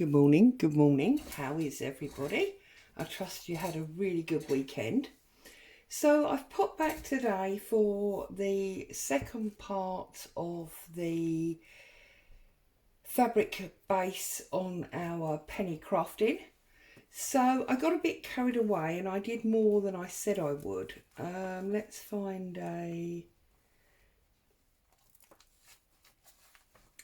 Good morning, good morning. How is everybody? I trust you had a really good weekend. So I've popped back today for the second part of the fabric base on our penny crafting. So I got a bit carried away and I did more than I said I would. Let's find a...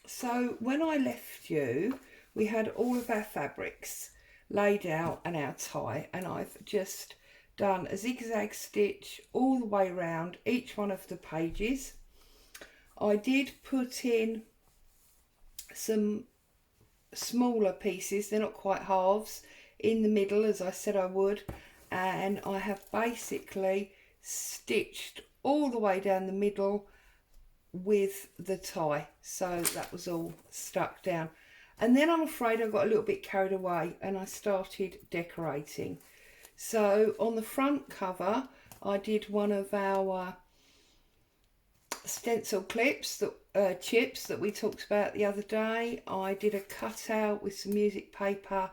So when I left you, we had all of our fabrics laid out and our tie, and I've just done a zigzag stitch all the way around each one of the pages. I did put in some smaller pieces, they're not quite halves, in the middle as I said I would, and I have basically stitched all the way down the middle with the tie, so that was all stuck down. And then I'm afraid I got a little bit carried away and I started decorating. So on the front cover I did one of our stencil clips, that chips that we talked about the other day. I did a cutout with some music paper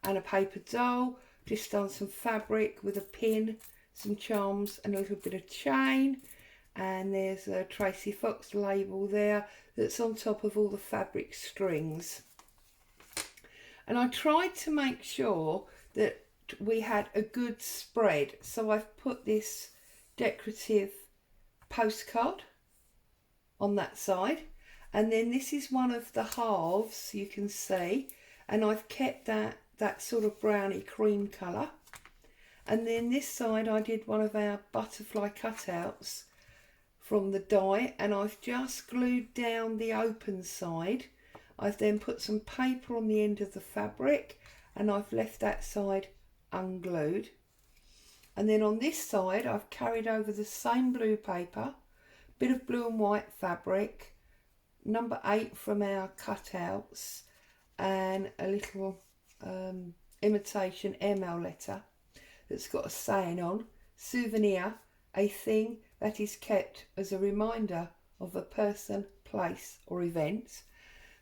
and a paper doll, just done some fabric with a pin, some charms and a little bit of chain. And there's a Tracy Fox label there that's on top of all the fabric strings. And I tried to make sure that we had a good spread, so I've put this decorative postcard on that side, and then this is one of the halves, you can see, and I've kept that sort of browny cream colour. And then this side I did one of our butterfly cutouts from the die, and I've just glued down the open side. I've then put some paper on the end of the fabric and I've left that side unglued. And then on this side I've carried over the same blue paper, bit of blue and white fabric, number 8 from our cutouts, and a little imitation ML letter that's got a saying on: souvenir, a thing that is kept as a reminder of a person, place or event.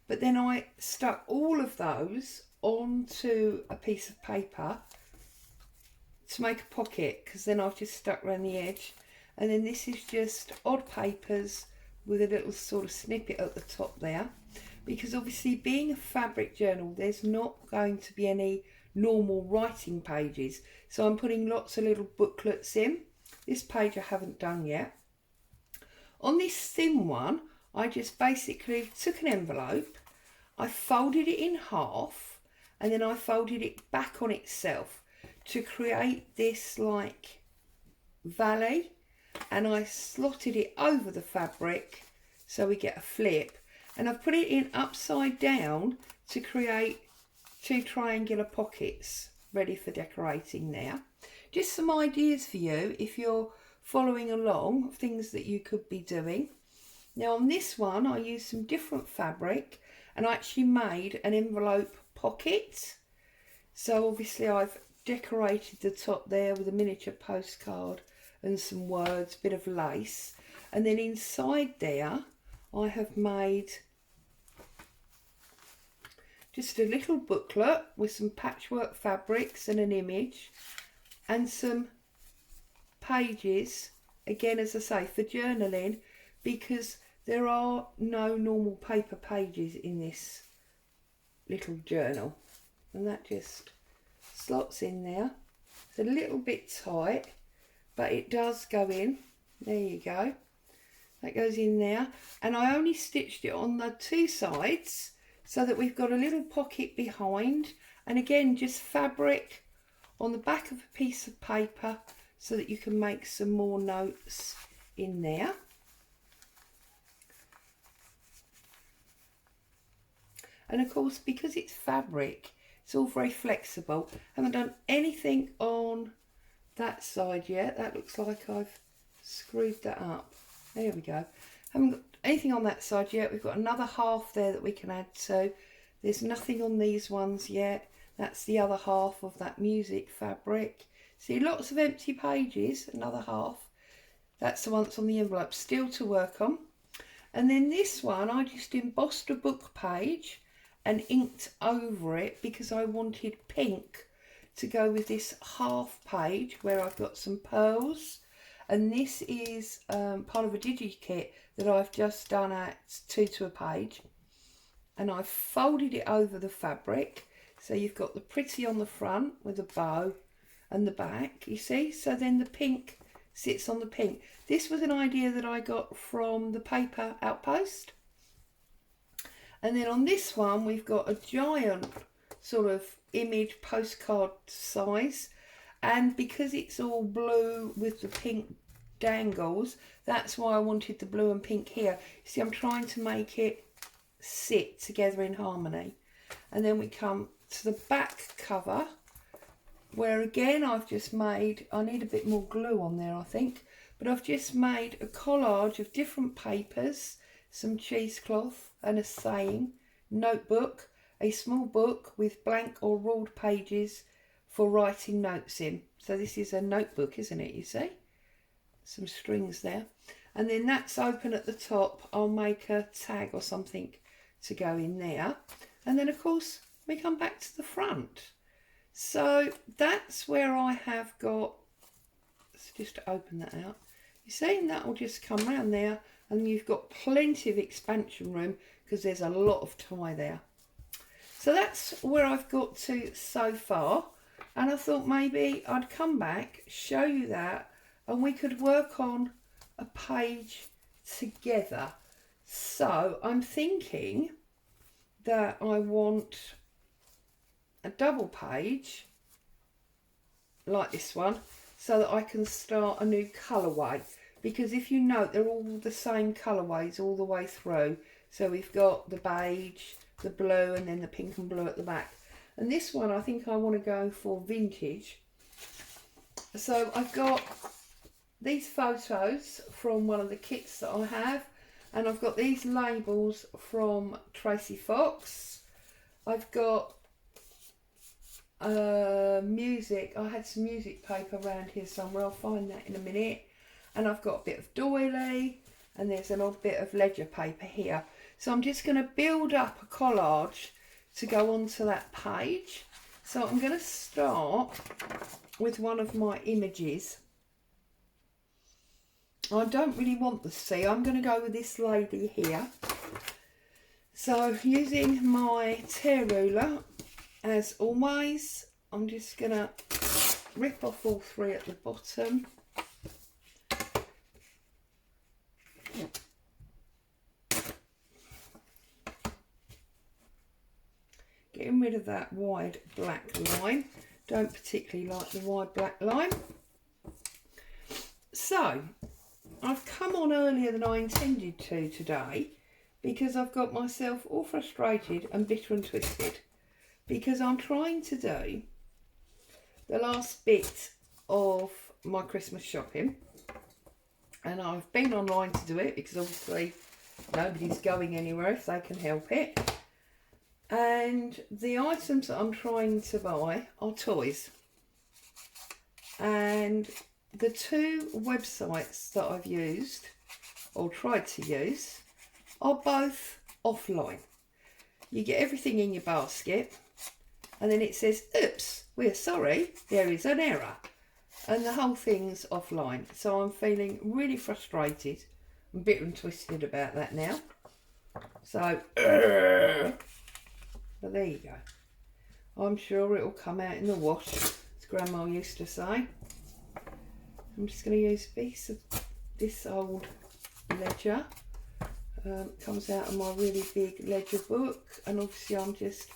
But then I stuck all of those onto a piece of paper to make a pocket, because then I've just stuck around the edge. And then this is just odd papers with a little sort of snippet at the top there, because obviously being a fabric journal there's not going to be any normal writing pages, so I'm putting lots of little booklets in. This page I haven't done yet. On this thin one I just basically took an envelope, I folded it in half, and then I folded it back on itself to create this like valley, and I slotted it over the fabric so we get a flip, and I've put it in upside down to create 2 triangular pockets ready for decorating there. Just some ideas for you if you're following along, things that you could be doing. Now on this one I used some different fabric and I actually made an envelope pocket. So obviously I've decorated the top there with a miniature postcard and some words, bit of lace, and then inside there I have made just a little booklet with some patchwork fabrics and an image and some pages, again as I say, for journaling, because there are no normal paper pages in this little journal, and that just slots in there. It's a little bit tight, but it does go in. There you go, that goes in there, and I only stitched it on the 2 sides so that we've got a little pocket behind, and again just fabric on the back of a piece of paper so that you can make some more notes in there. And of course, because it's fabric, it's all very flexible. I haven't done anything on that side yet. That looks like I've screwed that up. There we go. Haven't got anything on that side yet. We've got another half there that we can add to. There's nothing on these ones yet. That's the other half of that music fabric. See, lots of empty pages, another half. That's the one that's on the envelope, still to work on. And then this one, I just embossed a book page and inked over it because I wanted pink to go with this half page where I've got some pearls. And this is part of a digi-kit that I've just done at 2 to a page. And I've folded it over the fabric. So you've got the pretty on the front with a bow and the back, you see? So then the pink sits on the pink. This was an idea that I got from the Paper Outpost. And then on this one, we've got a giant sort of image postcard size. And because it's all blue with the pink dangles, that's why I wanted the blue and pink here. You see, I'm trying to make it sit together in harmony. And then we come to the back cover, where again I've just made, I need a bit more glue on there I think, but I've just made a collage of different papers, some cheesecloth and a saying, notebook, a small book with blank or ruled pages for writing notes in. So this is a notebook, isn't it, you see? Some strings there. And then that's open at the top. I'll make a tag or something to go in there. And then of course we come back to the front. So that's where I have got, let's just open that out. You see, that will just come round there and you've got plenty of expansion room because there's a lot of tie there. So that's where I've got to so far. And I thought maybe I'd come back, show you that, and we could work on a page together. So I'm thinking that I want a double page like this one so that I can start a new colourway, because if you note they're all the same colourways all the way through. So we've got the beige, the blue, and then the pink and blue at the back. And this one I think I want to go for vintage. So I've got these photos from one of the kits that I have, and I've got these labels from Tracy Fox. I've got music. I had some music paper around here somewhere. I'll find that in a minute. And I've got a bit of doily, and there's an odd bit of ledger paper here. So I'm just going to build up a collage to go onto that page. So I'm going to start with one of my images. I don't really want the sea. I'm going to go with this lady here. So using my tear ruler, as always, I'm just going to rip off all three at the bottom. Getting rid of that wide black line. Don't particularly like the wide black line. So I've come on earlier than I intended to today because I've got myself all frustrated and bitter and twisted, because I'm trying to do the last bit of my Christmas shopping, and I've been online to do it because obviously nobody's going anywhere if they can help it. And the items that I'm trying to buy are toys. And the two websites that I've used, or tried to use, are both offline. You get everything in your basket, and then it says, oops, we're sorry, there is an error. And the whole thing's offline. So I'm feeling really frustrated and bitter and twisted about that now. So, but there you go. I'm sure it'll come out in the wash, as Grandma used to say. I'm just going to use a piece of this old ledger. Comes out of my really big ledger book, and obviously I'm just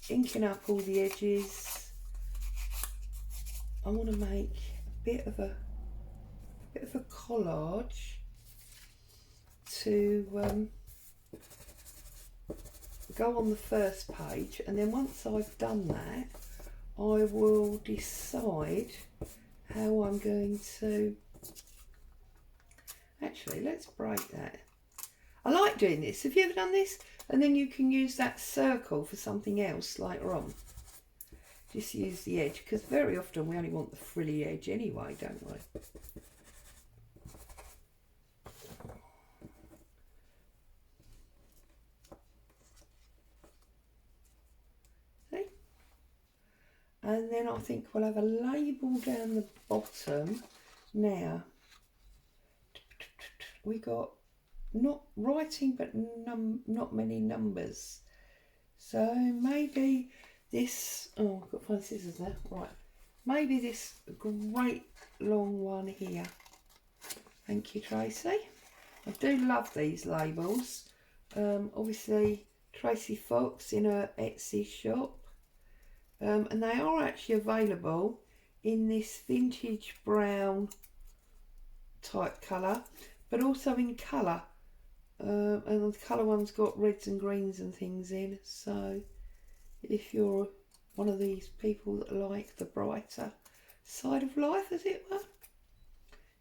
inking up all the edges. I want to make a bit of a collage to go on the first page, and then once I've done that I will decide how I'm going to, actually let's break that. I like doing this. Have you ever done this? And then you can use that circle for something else later on. Just use the edge, because very often we only want the frilly edge anyway, don't we? And then I think we'll have a label down the bottom. Now, we got not writing, but not many numbers. So maybe this, oh, I've got to find scissors there. Right, maybe this great long one here. Thank you, Tracy. I do love these labels. Obviously, Tracy Fox in her Etsy shop. And they are actually available in this vintage brown type colour, but also in colour. And the colour one's got reds and greens and things in. So if you're one of these people that like the brighter side of life, as it were,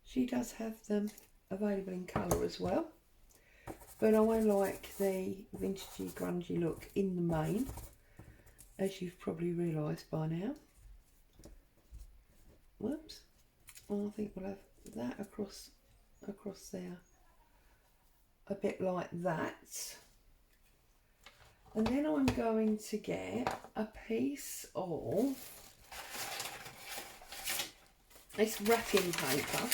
she does have them available in colour as well. But I like the vintagey grungy look in the main, as you've probably realised by now. Whoops. Well, I think we'll have that across there, a bit like that. And then I'm going to get a piece of this wrapping paper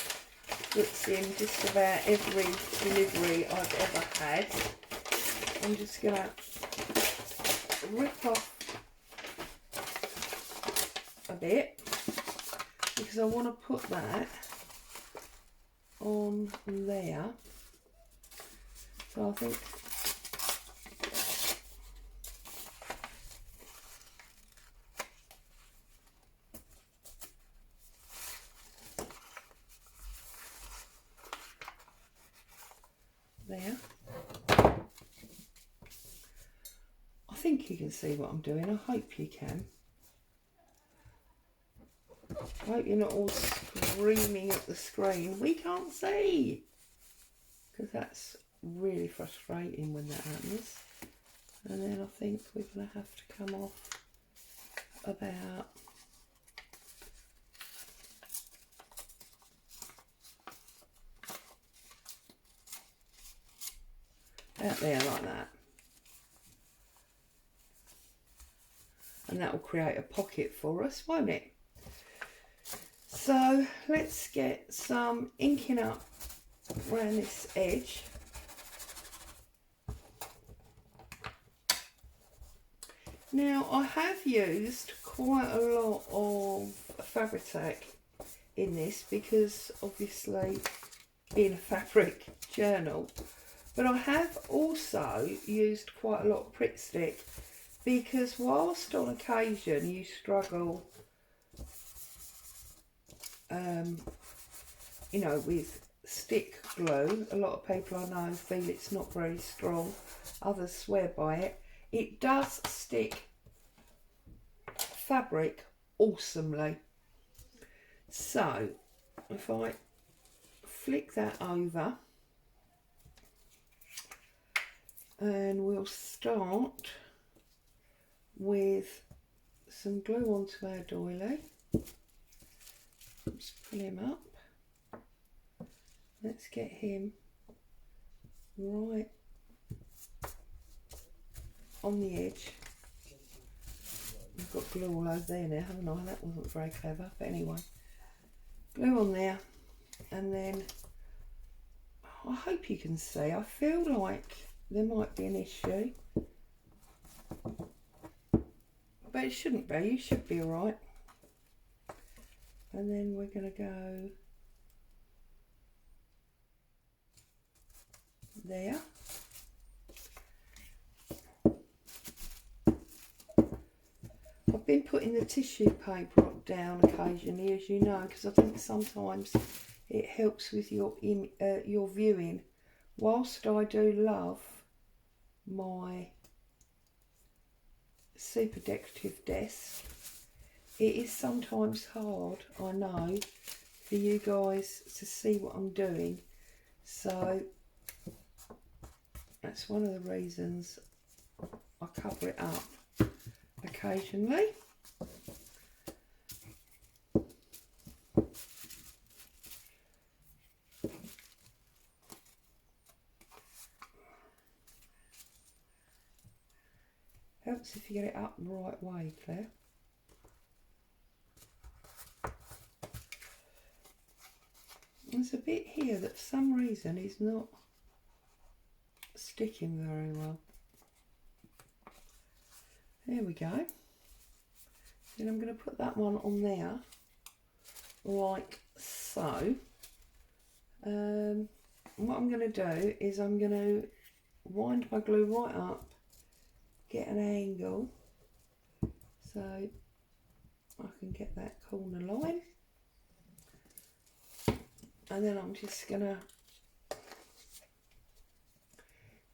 that's in just about every delivery I've ever had. I'm just going to rip off a bit because I want to put that on there. So I think there. I think you can see what I'm doing. I hope you can. I hope you're not all screaming at the screen. We can't see. Because that's really frustrating when that happens. And then I think we're going to have to come off about out there like that. And that will create a pocket for us, won't it? So let's get some inking up around this edge. Now I have used quite a lot of Fabri-Tac in this because obviously being a fabric journal, but I have also used quite a lot of Pritt Stick because whilst on occasion you struggle you know, with stick glue, a lot of people I know feel it's not very strong, others swear by it. It does stick fabric awesomely. So if I flick that over, and we'll start with some glue onto our doily. Let's pull him up. Let's get him right on the edge. I've got glue all over there now, haven't I? That wasn't very clever, but anyway. Glue on there, and then I hope you can see. I feel like there might be an issue, but it shouldn't be. You should be alright. And then we're going to go there. I've been putting the tissue paper down occasionally, as you know, because I think sometimes it helps with your viewing. Whilst I do love my super decorative desk, it is sometimes hard, I know, for you guys to see what I'm doing. So that's one of the reasons I cover it up occasionally. Helps if you get it up the right way, Claire. There's a bit here that for some reason is not sticking very well. There we go. Then I'm going to put that one on there like so. What I'm going to do is I'm going to wind my glue right up, get an angle so I can get that corner line, and then I'm just going to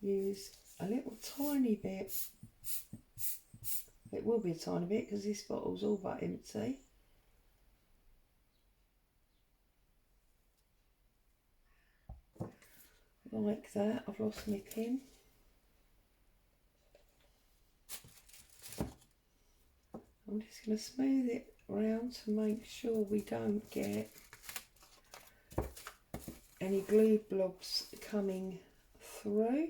use a little tiny bit. It will be a tiny bit because this bottle's all but empty. Like that. I've lost my pin. I'm just going to smooth it around to make sure we don't get any glue blobs coming through.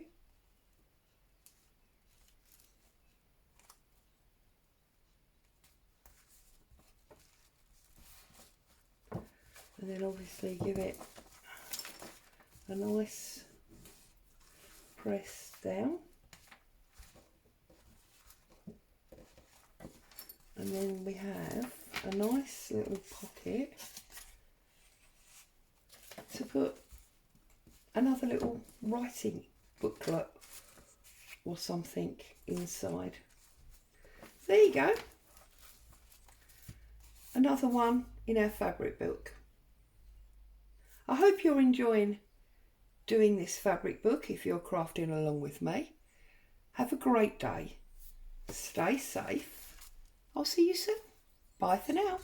And then obviously give it a nice press down. And then we have a nice little pocket to put another little writing booklet or something inside. There you go. Another one in our fabric book. I hope you're enjoying doing this fabric book if you're crafting along with me. Have a great day. Stay safe. I'll see you soon. Bye for now.